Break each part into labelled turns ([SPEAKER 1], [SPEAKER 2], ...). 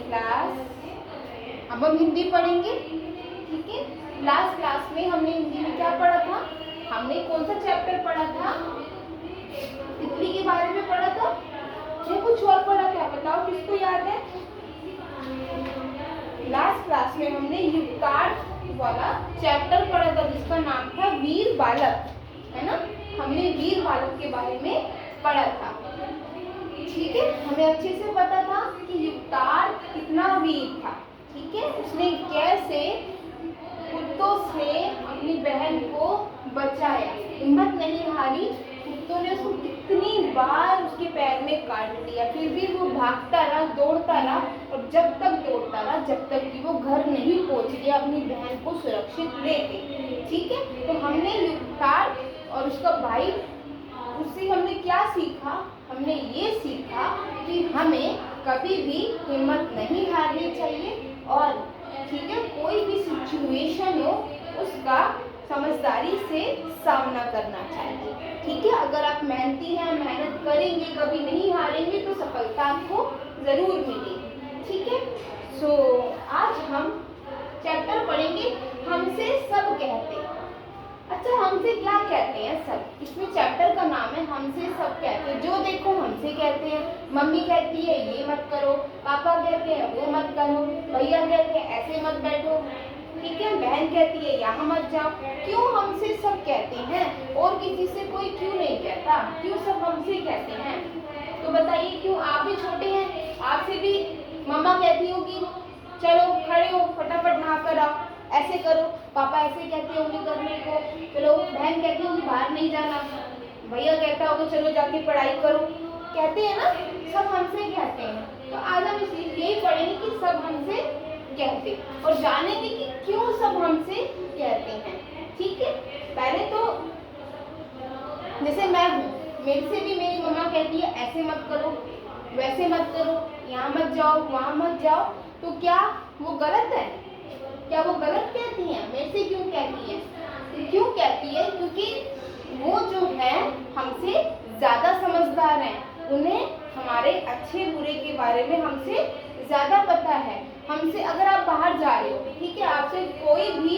[SPEAKER 1] Class. अब हम हिंदी पढ़ेंगे, ठीक है। लास्ट क्लास में हमने हिंदी में क्या पढ़ा था? हमने कौन सा चैप्टर पढ़ा था? तितली के बारे में पढ़ा था या कुछ और पढ़ा था? बताओ किसको याद है? लास्ट क्लास में हमने युक्तार्थ वाला चैप्टर पढ़ा था जिसका नाम था वीर बालक, है ना। हमने वीर बालक के बारे में पढ़ा था, ठीक है। हमें अच्छे से पता था कि युक्तार्थ कितना वीर था, ठीक है। उसने कैसे कुत्तों से अपनी बहन को बचाया, हिम्मत नहीं हारी। कुत्तों ने उसको कितनी बार उसके पैर में काट दिया, फिर भी वो भागता रहा, दौड़ता रहा, और जब तक दौड़ता रहा जब तक कि वो घर नहीं पहुंच गया अपनी बहन को सुरक्षित लेके, ठीक है। तो हमने युक्तार्थ और उसका भाई, उससे हमने क्या सीखा? हमने ये सीखा कि हमें कभी भी हिम्मत नहीं हारनी चाहिए, और ठीक है, कोई भी सिचुएशन हो उसका समझदारी से सामना करना चाहिए, ठीक है। अगर आप मेहनती हैं, मेहनत करेंगे, कभी नहीं हारेंगे तो सफलता आपको जरूर मिलेगी, ठीक है। सो आज हम चैप्टर पढ़ेंगे हमसे सब कहते हैं। अच्छा, हमसे क्या कहते हैं सब? इसमें चैप्टर का नाम है हमसे सब कहते हैं। जो देखो हमसे कहते हैं। मम्मी कहती है ये मत करो, पापा कहते हैं वो मत करो, भैया कहते हैं ऐसे मत बैठो, ठीक है। बहन कहती है यहाँ मत जाओ। क्यों हमसे सब कहते हैं? और किसी से कोई क्यों नहीं कहता? क्यों सब हमसे कहते हैं? तो बताइए क्यों? आप भी छोटे हैं, आपसे भी मम्मा कहती होगी चलो खड़े हो, फटाफट नहा कर आओ, ऐसे करो। पापा ऐसे कहते होंगे करने को, चलो। बहन कहती होगी बाहर नहीं जाना, भैया कहता होगा चलो जाके पढ़ाई करो। कहते हैं ना, सब हमसे कहते हैं। तो आज हम यही पढ़ेंगे कि सब हमसे कहते, और जानेंगे कि क्यों सब हमसे कहते हैं, ठीक है। पहले तो जैसे मैं हूँ, मेरे से भी मेरी मम्मा कहती है ऐसे मत करो, वैसे मत करो, यहाँ मत जाओ, वहाँ मत जाओ। तो क्या वो गलत है? क्या वो गलत कहती हैं? मेरे से क्यों कहती हैं? तो क्यों कहती है? क्योंकि वो जो है हमसे ज़्यादा समझदार हैं, उन्हें हमारे अच्छे बुरे के बारे में हमसे ज़्यादा पता है। हमसे, अगर आप बाहर जा रहे हो, ठीक है, आपसे कोई भी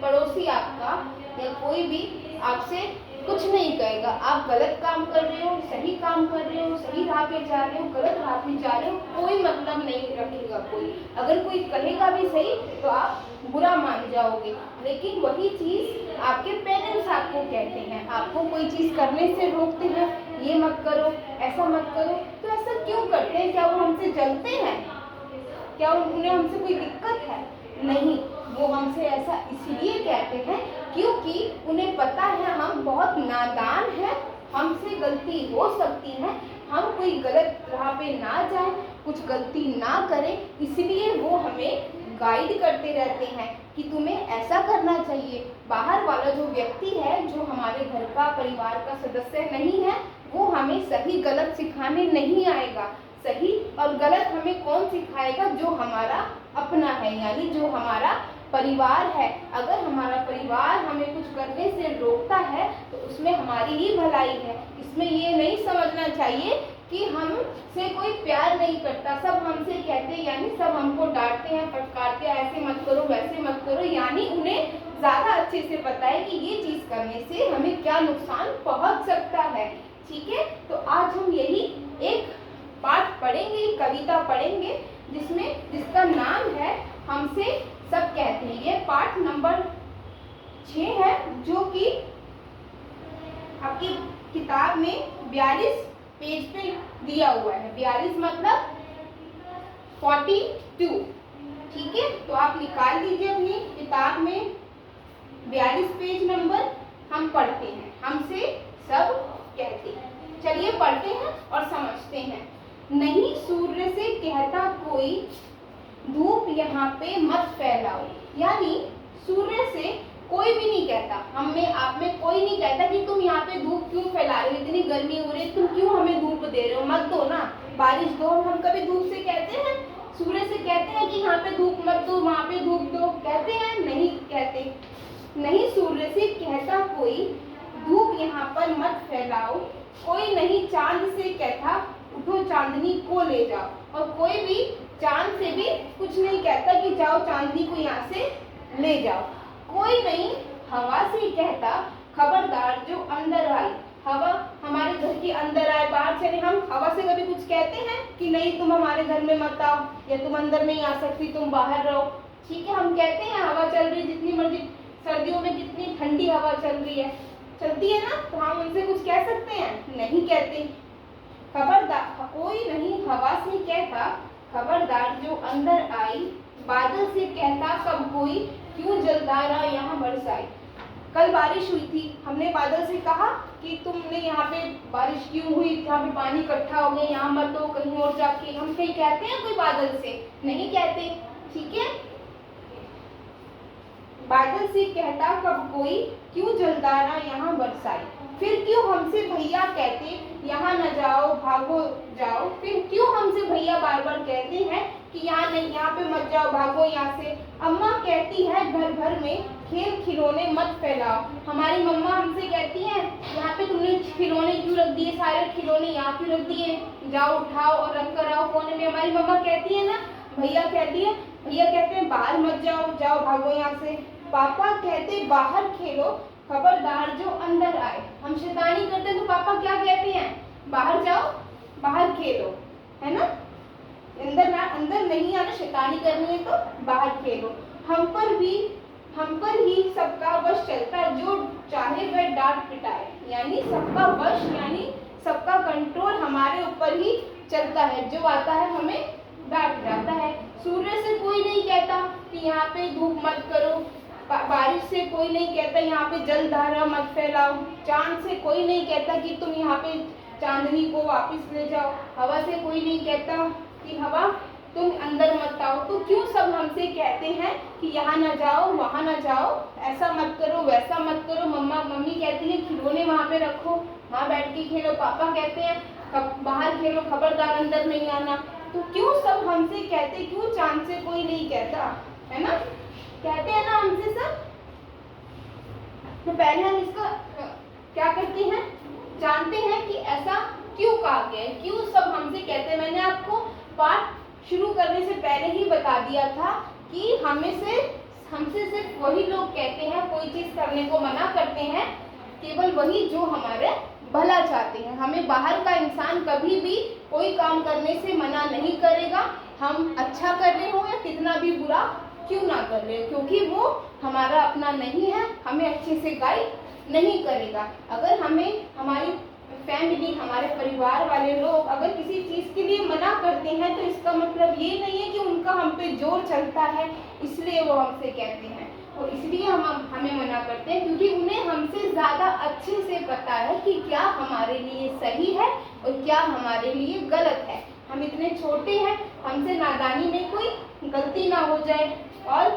[SPEAKER 1] पड़ोसी आपका या कोई भी आपसे कुछ नहीं कहेगा। आप गलत काम कर रहे हो, सही काम कर रहे हो, सही राह पे जा रहे हो, गलत राह पे जा रहे हो, कोई मतलब नहीं रखेगा कोई। अगर कोई कहेगा भी सही तो आप बुरा मान जाओगे। लेकिन वही चीज़ आपके पेरेंट्स आपको कहते हैं, आपको कोई चीज़ करने से रोकते हैं, ये मत करो, ऐसा मत करो। तो ऐसा क्यों करते हैं? क्या वो हमसे जलते हैं? क्या उन्हें हमसे कोई दिक्कत है? नहीं, वो हमसे ऐसा इसलिए कहते हैं क्योंकि उन्हें पता है हम बहुत नादान हैं, हमसे गलती हो सकती है, हम कोई गलत राह पे ना जाएं, कुछ गलती ना करें, इसलिए वो हमें गाइड करते रहते हैं कि तुम्हें ऐसा करना चाहिए। बाहर वाला जो व्यक्ति है, जो हमारे घर का, परिवार का सदस्य नहीं है, वो हमें सही गलत सिखाने नहीं आएगा। सही और गलत हमें कौन सिखाएगा? जो हमारा अपना है, यानी जो हमारा परिवार है। अगर हमारा परिवार हमें कुछ करने से रोकता है तो उसमें हमारी ही भलाई है। इसमें ये नहीं समझना चाहिए कि हमसे कोई प्यार नहीं करता, सब हमसे कहते हैं, यानी सब हमको डांटते हैं, फटकारते हैं, ऐसे मत करो, वैसे मत करो, यानी उन्हें ज़्यादा अच्छे से पता है कि ये चीज़ करने से हमें क्या नुकसान पहुंच सकता है, ठीक है। तो आज हम यही एक पाठ पढ़ेंगे, कविता पढ़ेंगे जिसका नाम है हमसे सब कहते हैं। ये पाठ नंबर 6 है, जो कि आपकी किताब में 42 पेज पे दिया हुआ है। 42 मतलब 42, ठीक है। तो आप निकाल लीजिए अपनी किताब में 42 पेज नंबर। हम पढ़ते हैं, हमसे सब कहते हैं। चलिए पढ़ते हैं और समझते हैं। नहीं सूर्य से कहता कोई, धूप यहाँ पे मत फैलाओ। यानी सूर्य से कोई भी नहीं कहता, हम में आप में कोई नहीं कहता कि तुम यहाँ पे धूप क्यों फैला रहे हो, इतनी गर्मी हो रही है, तुम क्यों हमें धूप दे रहे हो, मत दो ना, बारिश दो। हम कभी धूप से कहते हैं, सूर्य से कहते हैं कि यहाँ पे धूप मत दो, वहाँ पे धूप दो, कहते हैं? नहीं कहते। नहीं सूर्य से कहता कोई, धूप यहाँ पर मत फैलाओ। कोई नहीं चांद से कहता, उठो चांदनी को ले जाओ। और कोई भी चांद से भी कुछ नहीं कहता कि जाओ चांदनी को यहाँ से ले जाओ। कोई नहीं हवा से कहता खबरदार जो अंदर आई। हवा हमारे घर के अंदर आए, बाहर चले, हम हवा से कभी कुछ कहते हैं कि नहीं तुम हमारे घर में मत आओ, या तुम अंदर नहीं आ सकती, तुम बाहर रहो। ठीक है, हम कहते हैं हवा चल रही, जितनी मर्जी सर्दियों में कितनी ठंडी हवा चल रही है, चलती है ना, तो हम उनसे कुछ कह सकते हैं? नहीं कहते। खबरदार कोई नहीं हवा से कहता खबरदार जो अंदर आई। बादल से कहता सब कोई क्यों जलधारा यहाँ बरसाई। कल बारिश हुई थी, हमने बादल से कहा कि तुमने यहाँ पे बारिश क्यों हुई, यहाँ पे पानी इकट्ठा हो गया, यहाँ मत हो, कहीं और जाके। हम कहीं कहते हैं कोई बादल से? नहीं कहते। ठीक है, बादल से कहता कब कोई क्यों जलधारा यहाँ बरसाई। फिर क्यों हमसे भैया कहते यहाँ न जाओ भागो जाओ। फिर क्यों हमसे भैया बार बार कहते हैं कि यहाँ नहीं, यहाँ पे मत जाओ, भागो यहाँ से। अम्मा कहती है घर भर में खेल खिलौने मत फैलाओ। हमारी मम्मा हमसे कहती है यहाँ पे तुमने खिलौने क्यों रख दिए, सारे खिलौने यहाँ क्यों रख दिए, जाओ उठाओ और रख कर आओ कोने में। हमारी मम्मा कहती है ना, भैया कहते हैं बाहर मत जाओ, जाओ भागो यहाँ से। पापा कहते बाहर खेलो खबरदार जो अंदर आए। हम शैतानी करते हैं तो पापा क्या कहते हैं? बाहर जाओ, बाहर खेलो, है ना, अंदर नहीं आना, शैतानी करनी है तो बाहर खेलो। हम पर ही सबका वश चलता है, जो चाहे वह डांट पिटाए। यानी सबका वश यानी सबका कंट्रोल हमारे ऊपर ही चलता है, जो आता है हमें डांट जाता है। सूर्य से कोई नहीं कहता कि यहाँ पे धूप मत करो, बारिश से कोई नहीं कहता यहाँ पे जलधारा मत फैलाओ, चांद से कोई नहीं कहता कि तुम यहाँ पे चांदनी को वापस ले जाओ, हवा से कोई नहीं कहता कि हवा तुम अंदर मत आओ। तो क्यों सब हमसे कहते हैं कि यहाँ ना जाओ, वहाँ ना जाओ, ऐसा मत करो, वैसा मत करो। मम्मी कहती है खिलौने वहाँ पे रखो, वहाँ बैठ के खेलो। पापा कहते हैं बाहर खेलो, खबरदार अंदर नहीं आना। तो क्यों सब हमसे कहते, क्यों चांद से कोई नहीं कहता, है ना? कहते हैं ना हमसे सब। तो पहले हम इसका क्या करते हैं, जानते हैं कि ऐसा क्यों कहा गया है, क्यों सब हमसे कहते हैं। मैंने आपको पाठ शुरू करने से पहले ही बता दिया था कि हमसे सिर्फ वही लोग कहते हैं, कोई चीज करने को मना करते हैं, केवल वही जो हमारे भला चाहते हैं। हमें बाहर का इंसान कभी भी कोई काम करने से मना नहीं करेगा, हम अच्छा कर रहे हो या कितना भी बुरा क्यों ना कर रहे हो, क्योंकि वो हमारा अपना नहीं है, हमें अच्छे से गाइड नहीं करेगा। अगर हमें हमारी फैमिली, हमारे परिवार वाले लोग अगर किसी चीज़ के लिए मना करते हैं तो इसका मतलब ये नहीं है कि उनका हम पे जोर चलता है इसलिए वो हमसे कहते हैं, और इसलिए हमें मना करते हैं क्योंकि उन्हें हमसे ज़्यादा अच्छे से पता है कि क्या हमारे लिए सही है और क्या हमारे लिए गलत है। हम इतने छोटे हैं, हमसे नादानी में कोई गलती ना हो जाए, और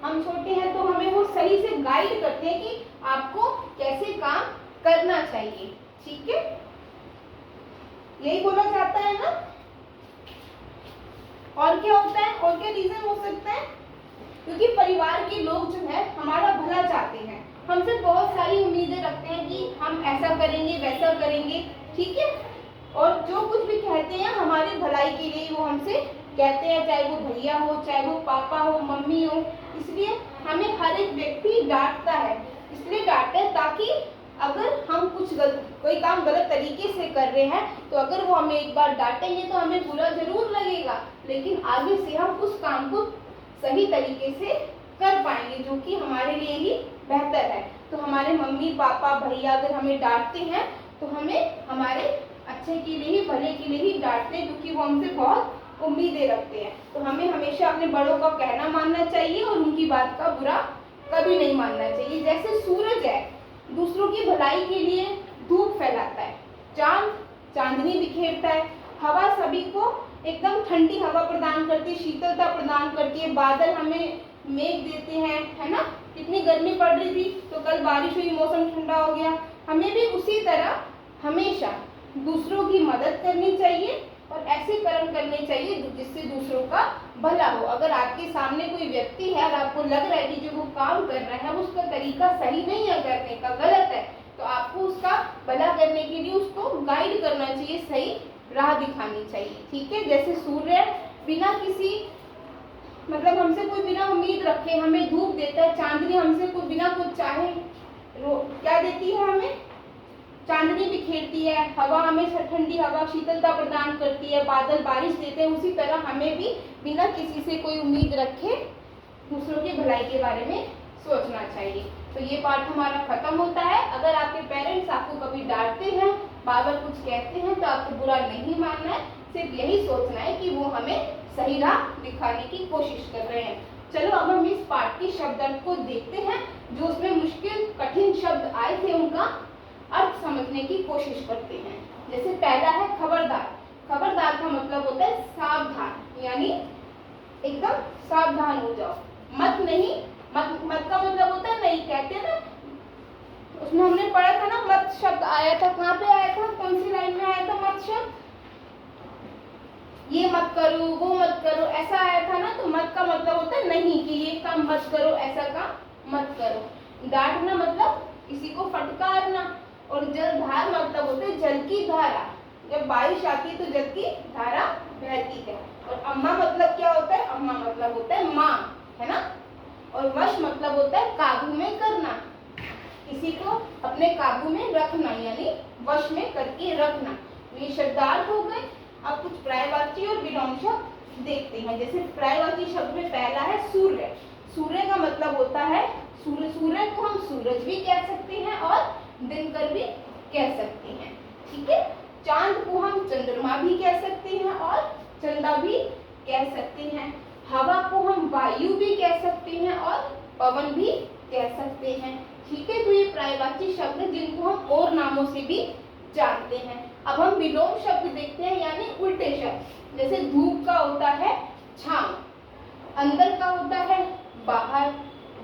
[SPEAKER 1] हम छोटे हैं तो हमें वो सही से गाइड करते हैं कि आपको कैसे काम करना चाहिए। ठीक है, यही बोला जाता है ना। और क्या होता है, और क्या रीजन हो सकता है? क्योंकि परिवार के लोग जो है हमारा भला चाहते हैं, हमसे बहुत सारी उम्मीदें रखते हैं कि हम ऐसा करेंगे वैसा करेंगे। ठीक है, और जो कुछ भी कहते हैं हमारी भलाई के लिए वो हमसे कहते हैं, चाहे वो भैया हो, चाहे वो पापा हो, मम्मी हो। इसलिए हमें हर एक व्यक्ति डांटता है, इसलिए डांटता है ताकि अगर हम कोई काम गलत तरीके से कर रहे हैं तो अगर वो हमें एक बार डांटेंगे तो हमें बुरा जरूर लगेगा, लेकिन आगे से हम उस काम को सही तरीके से कर पाएंगे जो कि हमारे लिए ही बेहतर है। तो हमारे मम्मी पापा भैया अगर हमें डांटते हैं तो हमें हमारे अच्छे के लिए ही, भले के लिए ही डांटते हैं, क्योंकि वो हमसे बहुत उम्मीदें रखते हैं। तो हमें हमेशा अपने बड़ों का कहना मानना चाहिए और उनकी बात का बुरा कभी नहीं मानना चाहिए। जैसे सूरज है, दूसरों की भलाई के लिए धूप फैलाता है, चांदनी बिखेरता है, हवा सभी को एकदम ठंडी हवा प्रदान करती है, शीतलता प्रदान करती है, बादल हमें मेघ देते हैं, है ना। कितनी गर्मी पड़ रही थी तो कल बारिश हुई, मौसम ठंडा हो गया। हमें भी उसी तरह हमेशा दूसरों की मदद करनी चाहिए और ऐसे कर्म करने चाहिए जिससे दूसरों का भला हो। अगर आपके सामने कोई व्यक्ति है और आपको लग रहा है कि जो वो काम कर रहा है उसका तरीका सही नहीं है, करने का गलत है, तो आपको उसका भला करने के लिए उसको गाइड करना चाहिए, सही राह दिखानी चाहिए। ठीक है, जैसे सूर्य बिना किसी मतलब हमसे कोई बिना उम्मीद रखे हमें धूप देता है। चांदनी हमसे कोई बिना कुछ चाहे क्या देती है हमें, चांदनी बिखेरती है। हवा हमें ठंडी हवा शीतलता प्रदान करती है। बादल बारिश देते हैं। उसी तरह हमें भी बिना किसी से कोई उम्मीद रखे दूसरों की भलाई के बारे में सोचना चाहिए। तो ये पाठ हमारा खत्म होता है। अगर आपके पेरेंट्स आपको कभी डांटते हैं, बार बार कुछ कहते हैं, तो आपको बुरा नहीं मानना है, सिर्फ यही सोचना है कि वो हमें सही राह दिखाने की कोशिश कर रहे हैं। चलो अब हम इस पाठ की शब्द अर्थ को देखते हैं। जो उसमें मुश्किल कठिन शब्द आए थे उनका अर्थ समझने की कोशिश करते हैं। जैसे पहला है खबरदार। खबरदार का मतलब होता है सावधान, यानी एकदम सावधान हो जाओ। मत नहीं, मत का मतलब होता है नहीं, कहते हैं ना, उसमें हमने पढ़ा था ना, मत शब्द आया था। कहाँ पे आया था, कौन सी लाइन में आया था मत शब्द? ये मत करो, वो मत करो, ऐसा आया था ना। तो मत का मतलब होता है नहीं, कि ये काम मत करो, ऐसा काम मत करो। डांटना मतलब किसी को फटकारना। और जलधार मतलब होता है जल की धारा। जब बारिश आती है तो जल की धारा बहती है। और अम्मा मतलब क्या होता है, अम्मा मतलब होता है माँ, है ना। और वश मतलब होता है काबू में करना, किसी को अपने काबू में रखना, यानी वश में करके रखना। ये शब्दार्थ हो गए। अब कुछ पर्यायवाची और विलोम शब्द देखते हैं। जैसे पर्यायवाची शब्द में पहला है सूर्य। सूर्य का मतलब होता है सूर्य को हम सूरज भी कह सकते हैं और दिनकर भी कह सकते हैं, ठीक है। चांद को हम चंद्रमा भी कह सकते हैं और चंदा भी कह सकते हैं। हवा को हम वायु भी कह सकते हैं और पवन भी कह सकते हैं, ठीक है। तो ये पर्यायवाची शब्द हैं जिनको हम और नामों से भी जानते हैं। अब हम विलोम शब्द देखते हैं, यानी उल्टे शब्द। जैसे धूप का होता है छांव, अंदर का होता है बाहर,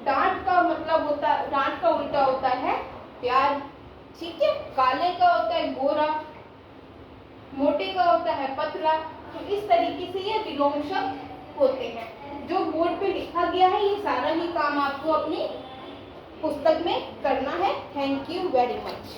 [SPEAKER 1] डांट का मतलब होता, डांट का उल्टा होता है प्यार, ठीक है। काले का होता है गोरा, मोटे का होता है पतला। तो इस तरीके से ये विलोम शब्द होते हैं। जो बोर्ड पे लिखा गया है ये सारा ही काम आपको अपनी पुस्तक में करना है। Thank you very much.